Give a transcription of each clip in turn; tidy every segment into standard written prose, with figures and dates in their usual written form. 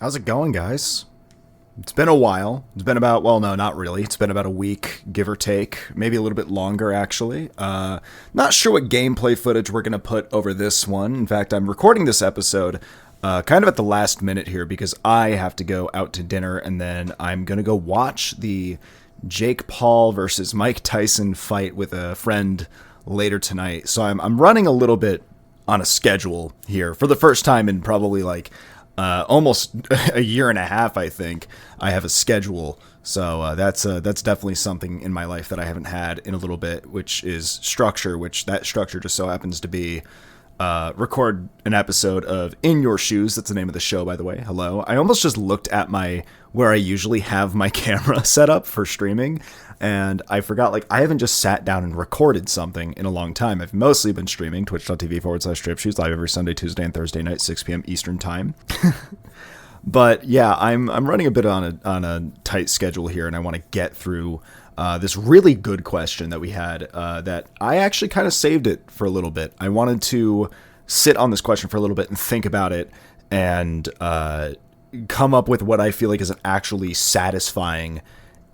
How's it going, guys? It's been a while. It's been about, well, no, not really. It's been about a week, give or take. Maybe a little bit longer, actually. Not sure what gameplay footage we're going to put over this one. In fact, I'm recording this episode kind of at the last minute here because I have to go out to dinner, and then I'm going to go watch the Jake Paul versus Mike Tyson fight with a friend later tonight. So I'm running a little bit on a schedule here for the first time in probably almost a year and a half. I think I have a schedule, so that's definitely something in my life that I haven't had in a little bit, which is structure. Which that structure just so happens to be record an episode of In Your Shoes. That's the name of the show, by the way. Hello. I almost just looked at where I usually have my camera set up for streaming, and I forgot, I haven't just sat down and recorded something in a long time. I've mostly been streaming, twitch.tv/stripshoes, live every Sunday, Tuesday, and Thursday night, 6 p.m. Eastern time. But yeah, I'm running a bit on a tight schedule here, and I want to get through this really good question that we had that I actually kind of saved it for a little bit. I wanted to sit on this question for a little bit and think about it and come up with what I feel like is an actually satisfying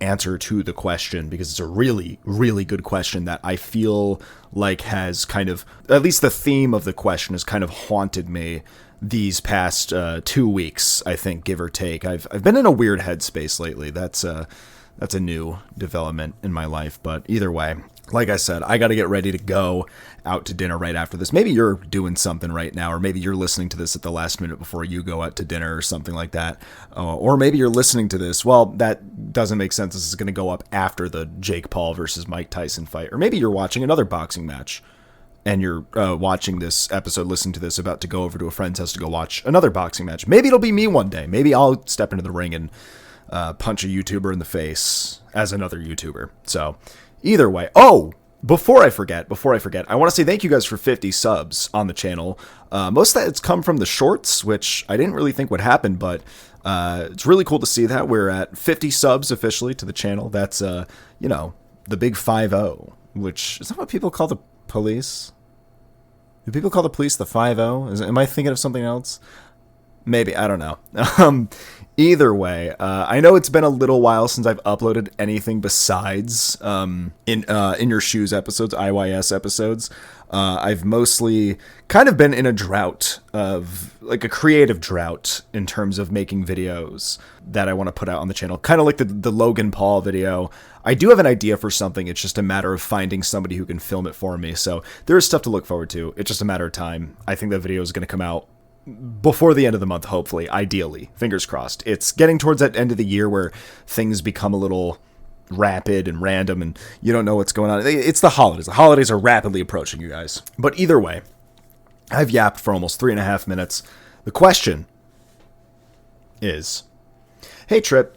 answer to the question, because it's a really, really good question that I feel like has kind of, at least the theme of the question has kind of haunted me these past 2 weeks, I think, give or take. I've been in a weird headspace lately. That's a new development in my life. But either way, like I said, I got to get ready to go out to dinner right after this. Maybe you're doing something right now, or maybe you're listening to this at the last minute before you go out to dinner or something like that. Or maybe you're listening to this. Well, that doesn't make sense. This is going to go up after the Jake Paul versus Mike Tyson fight. Or maybe you're watching another boxing match and you're watching this episode, listening to this, about to go over to a friend's house to go watch another boxing match. Maybe it'll be me one day. Maybe I'll step into the ring and punch a YouTuber in the face as another YouTuber. So either way. Oh, before I forget, I want to say thank you guys for 50 subs on the channel. Most of that it's come from the shorts, which I didn't really think would happen, but it's really cool to see that we're at 50 subs officially to the channel. That's the big 50, which is that what people call the police? Do people call the police the 50? Am I thinking of something else? Maybe, I don't know. Either way, I know it's been a little while since I've uploaded anything besides in Your Shoes episodes, IYS episodes. I've mostly kind of been in a drought of, a creative drought in terms of making videos that I want to put out on the channel. Kind of like the Logan Paul video. I do have an idea for something. It's just a matter of finding somebody who can film it for me. So there is stuff to look forward to. It's just a matter of time. I think the video is going to come out before the end of the month, hopefully, ideally, fingers crossed. It's getting towards that end of the year where things become a little rapid and random and you don't know what's going on. It's the holidays. The holidays are rapidly approaching, you guys. But either way, I've yapped for almost 3.5 minutes. The question is, hey Trip,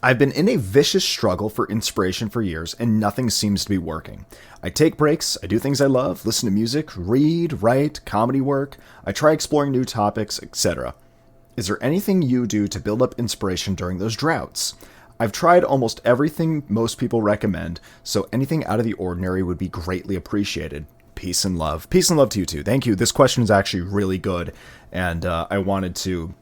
I've been in a vicious struggle for inspiration for years and nothing seems to be working. I take breaks, I do things I love, listen to music, read, write, comedy work, I try exploring new topics, etc. Is there anything you do to build up inspiration during those droughts? I've tried almost everything most people recommend, so anything out of the ordinary would be greatly appreciated. Peace and love. Peace and love to you too. Thank you. This question is actually really good, and I wanted to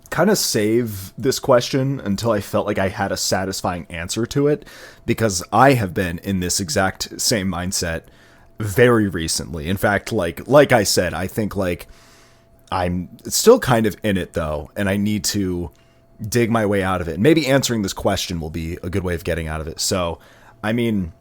kind of save this question until I felt like I had a satisfying answer to it, because I have been in this exact same mindset very recently. In fact, like I said, I think I'm still kind of in it though, and I need to dig my way out of it. And maybe answering this question will be a good way of getting out of it. So, I mean,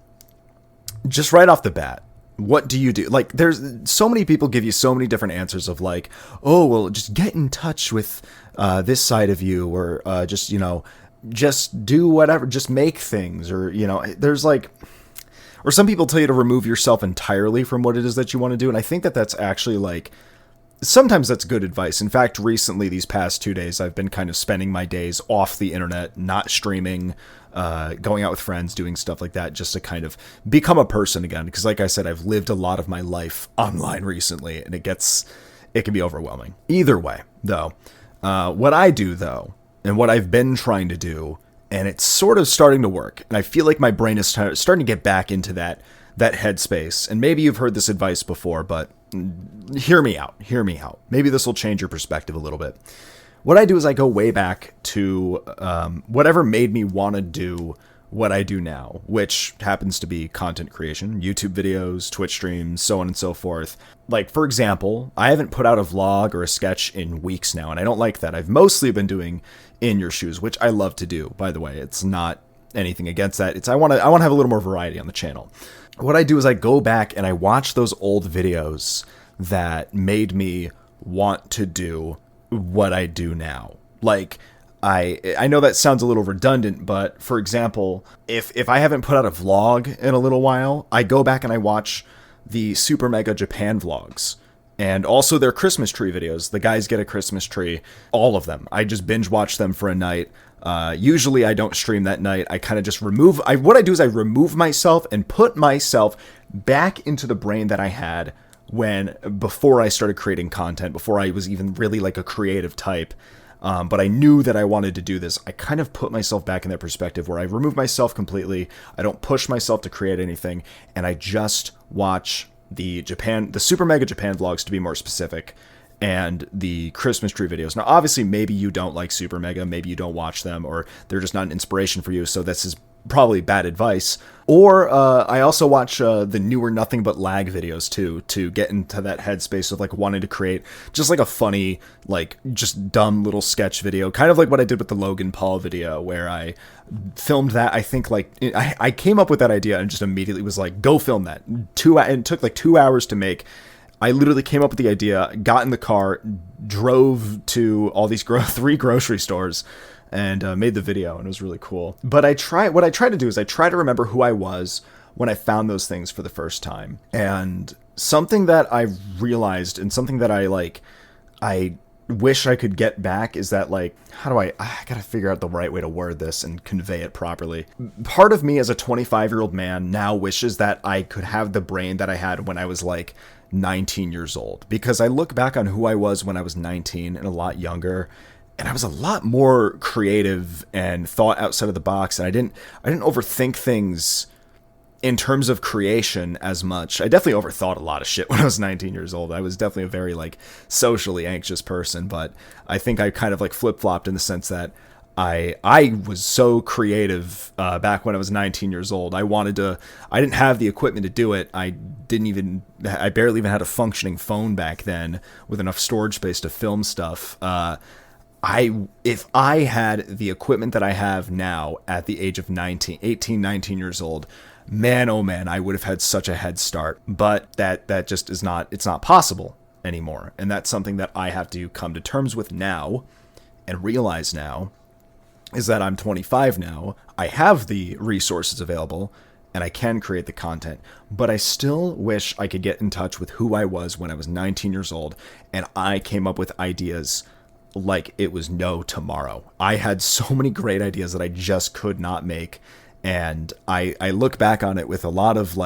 just right off the bat, what do you do? There's so many people give you so many different answers of oh, well, just get in touch with this side of you, or just do whatever, just make things, or, there's or some people tell you to remove yourself entirely from what it is that you want to do. And I think that that's actually sometimes that's good advice. In fact, recently, these past 2 days, I've been kind of spending my days off the internet, not streaming, going out with friends, doing stuff like that, just to kind of become a person again. Because like I said, I've lived a lot of my life online recently, and it can be overwhelming. Either way, though, what I do, though, and what I've been trying to do, and it's sort of starting to work, and I feel like my brain is starting to get back into that headspace. And maybe you've heard this advice before, but hear me out. Maybe this will change your perspective a little bit. what I do is I go way back to whatever made me want to do what I do now, which happens to be content creation, YouTube videos, Twitch streams, so on and so forth. Like, for example, I haven't put out a vlog or a sketch in weeks now, and I don't like that. I've mostly been doing In Your Shoes, which I love to do, by the way. It's not anything against that. It's I want to have a little more variety on the channel. What I do is I go back and I watch those old videos that made me want to do what I do now. Like, I know that sounds a little redundant, but for example, if I haven't put out a vlog in a little while, I go back and I watch the Super Mega Japan vlogs and also their Christmas tree videos. The guys get a Christmas tree, all of them. I just binge watch them for a night. Usually I don't stream that night. I kind of just what I do is I remove myself and put myself back into the brain that I had before I started creating content, before I was even really like a creative type. But I knew that I wanted to do this. I kind of put myself back in that perspective where I remove myself completely. I don't push myself to create anything. And I just watch the Super Mega Japan vlogs, to be more specific, and the Christmas tree videos. Now, obviously, maybe you don't like Super Mega. Maybe you don't watch them, or they're just not an inspiration for you. So this is probably bad advice. Or I also watch the newer Nothing But Lag videos too, to get into that headspace of like wanting to create just like a funny, like just dumb little sketch video, kind of like what I did with the Logan Paul video, where I filmed that. I think like I came up with that idea and just immediately was like, go film that. It took like 2 hours to make. I literally came up with the idea, got in the car, drove to all these 3 grocery stores, and made the video, and it was really cool. But what I try to do is I try to remember who I was when I found those things for the first time. And something that I realized, and something that I wish I could get back, is that like, I gotta figure out the right way to word this and convey it properly. Part of me as a 25-year-old man now wishes that I could have the brain that I had when I was like 19 years old, because I look back on who I was when I was 19 and a lot younger, and I was a lot more creative and thought outside of the box, and I didn't overthink things in terms of creation as much. I definitely overthought a lot of shit when I was 19 years old. I was definitely a very like socially anxious person, but I think I kind of like flip-flopped in the sense that I was so creative back when I was 19 years old. I didn't have the equipment to do it. I barely even had a functioning phone back then with enough storage space to film stuff. If I had the equipment that I have now at the age of 19 years old, man, oh man, I would have had such a head start. But that just is it's not possible anymore. And that's something that I have to come to terms with now and realize now, is that I'm 25 now. I have the resources available and I can create the content, but I still wish I could get in touch with who I was when I was 19 years old and I came up with ideas like it was no tomorrow. I had so many great ideas that I just could not make. And I look back on it with a lot of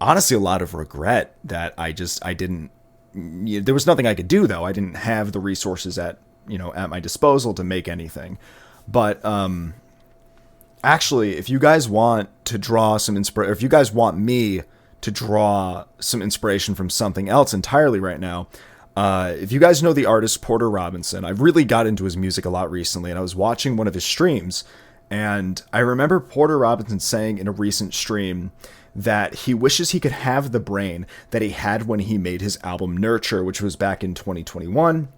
honestly, a lot of regret that I didn't, there was nothing I could do though. I didn't have the resources at my disposal to make anything. But, actually, if you guys want to draw some inspiration, if you guys want me to draw some inspiration from something else entirely right now, if you guys know the artist Porter Robinson, I've really got into his music a lot recently, and I was watching one of his streams, and I remember Porter Robinson saying in a recent stream that he wishes he could have the brain that he had when he made his album Nurture, which was back in 2021.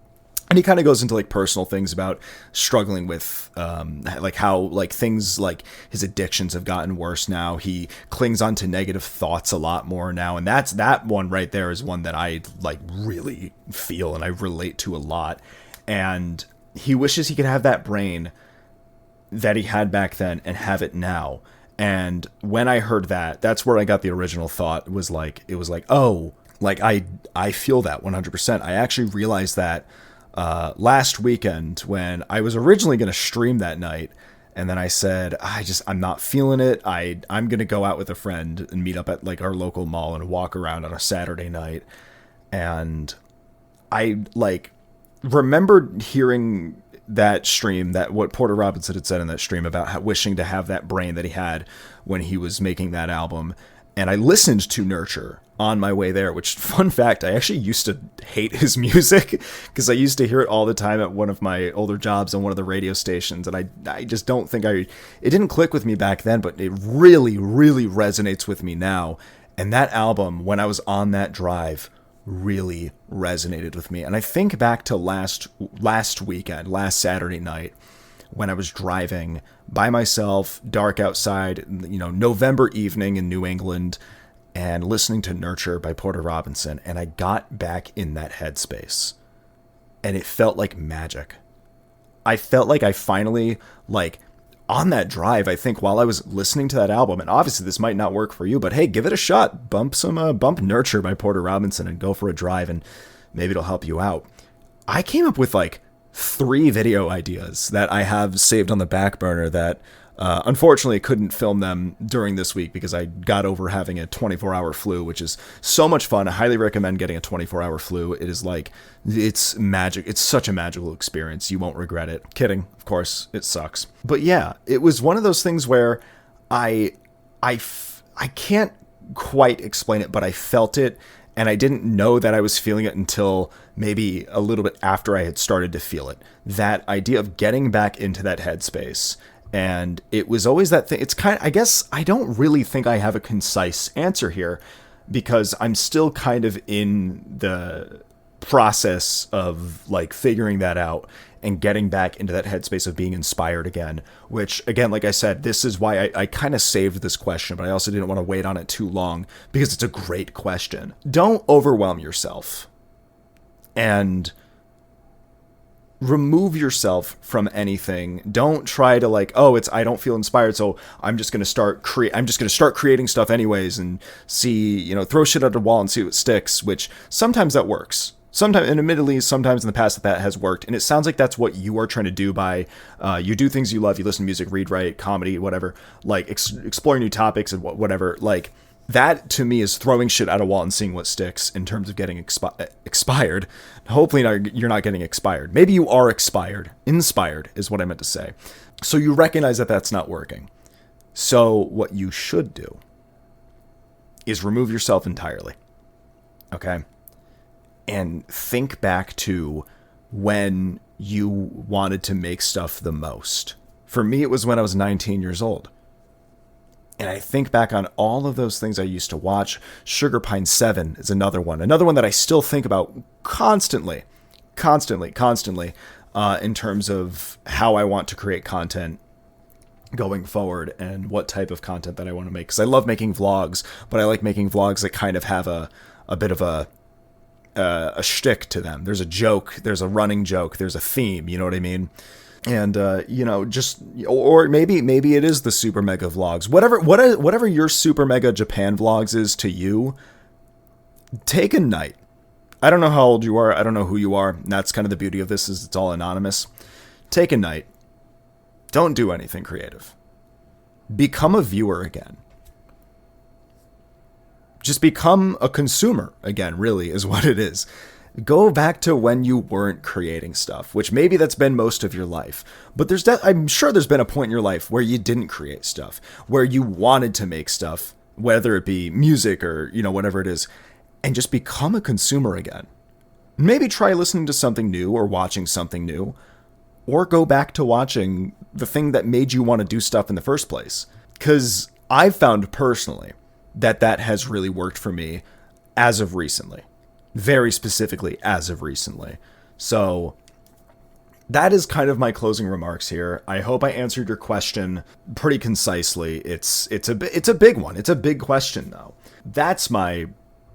And he kind of goes into like personal things about struggling with like how like things like his addictions have gotten worse now. He clings on to negative thoughts a lot more now. And that one right there is one that I like really feel and I relate to a lot. And he wishes he could have that brain that he had back then and have it now. And when I heard that, that's where I got the original thought. It was like, oh, like I feel that 100%. I actually realized that last weekend when I was originally going to stream that night, and then I said, I'm not feeling it. I'm going to go out with a friend and meet up at like our local mall and walk around on a Saturday night. And I like remembered hearing that stream, that what Porter Robinson had said in that stream about wishing to have that brain that he had when he was making that album. And I listened to Nurture on my way there, which, fun fact, I actually used to hate his music because I used to hear it all the time at one of my older jobs on one of the radio stations. And I just don't think it didn't click with me back then, but it really, really resonates with me now. And that album, when I was on that drive, really resonated with me. And I think back to last weekend, last Saturday night, when I was driving by myself, dark outside, November evening in New England, and listening to Nurture by Porter Robinson, and I got back in that headspace. And it felt like magic. I felt like I finally, on that drive, I think while I was listening to that album, and obviously this might not work for you, but hey, give it a shot. Bump Nurture by Porter Robinson and go for a drive, and maybe it'll help you out. I came up with 3 video ideas that I have saved on the back burner that unfortunately couldn't film them during this week because I got over having a 24-hour flu, which is so much fun. I highly recommend getting a 24-hour flu. It is it's magic. It's such a magical experience. You won't regret it. Kidding. Of course, it sucks. But yeah, it was one of those things where I can't quite explain it, but I felt it. And I didn't know that I was feeling it until maybe a little bit after I had started to feel it. That idea of getting back into that headspace. And it was always that thing. It's I guess I don't really think I have a concise answer here because I'm still kind of in the process of figuring that out and getting back into that headspace of being inspired again, which again, like I said, this is why I kind of saved this question, but I also didn't want to wait on it too long because it's a great question. Don't overwhelm yourself and remove yourself from anything. Don't try to I don't feel inspired, so I'm just going to start creating stuff anyways and see, throw shit at the wall and see what sticks, which sometimes that works. Sometimes, and admittedly, sometimes in the past that has worked, and it sounds like that's what you are trying to do by you do things you love, you listen to music, read, write, comedy, whatever, explore new topics and whatever. That to me is throwing shit at a wall and seeing what sticks in terms of getting expired. Hopefully you're not getting expired. Maybe you are inspired is what I meant to say. So you recognize that that's not working. So what you should do is remove yourself entirely. Okay? And think back to when you wanted to make stuff the most. For me, it was when I was 19 years old. And I think back on all of those things I used to watch. Sugar Pine 7 is another one. Another one that I still think about constantly, in terms of how I want to create content going forward and what type of content that I want to make. Because I love making vlogs, but I like making vlogs that kind of have a bit of a shtick to them. There's a joke, there's a running joke, there's a theme, you know what I mean? And or maybe it is the super mega vlogs. Whatever your super mega Japan vlogs is to you, take a night. I don't know how old you are, I don't know who you are, and that's kind of the beauty of this, is it's all anonymous. Take a night. Don't do anything creative. Become a viewer again. Just become a consumer again, really, is what it is. Go back to when you weren't creating stuff, which maybe that's been most of your life. But I'm sure there's been a point in your life where you didn't create stuff, where you wanted to make stuff, whether it be music or, whatever it is, and just become a consumer again. Maybe try listening to something new or watching something new, or go back to watching the thing that made you want to do stuff in the first place. Because I've found personally that has really worked for me as of recently. Very specifically as of recently. So that is kind of my closing remarks here. I hope I answered your question pretty concisely. It's a big one. It's a big question though. That's my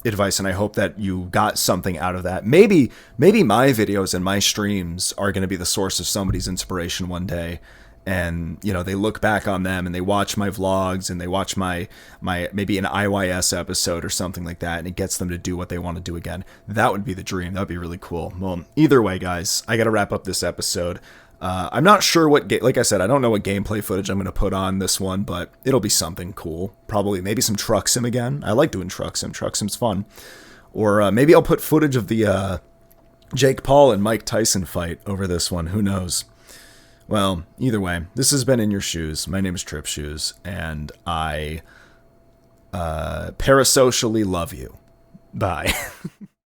advice, and I hope that you got something out of that. Maybe my videos and my streams are going to be the source of somebody's inspiration one day. And, they look back on them and they watch my vlogs and they watch my maybe an IYS episode or something like that, and it gets them to do what they want to do again. That would be the dream. That would be really cool. Well, either way, guys, I got to wrap up this episode. I'm not sure like I said, I don't know what gameplay footage I'm going to put on this one, but it'll be something cool. Probably maybe some truck sim again. I like doing truck sim. Truck sim's fun. Or maybe I'll put footage of the Jake Paul and Mike Tyson fight over this one. Who knows? Well, either way, this has been In Your Shoes. My name is Trip Shoes, and I parasocially love you. Bye.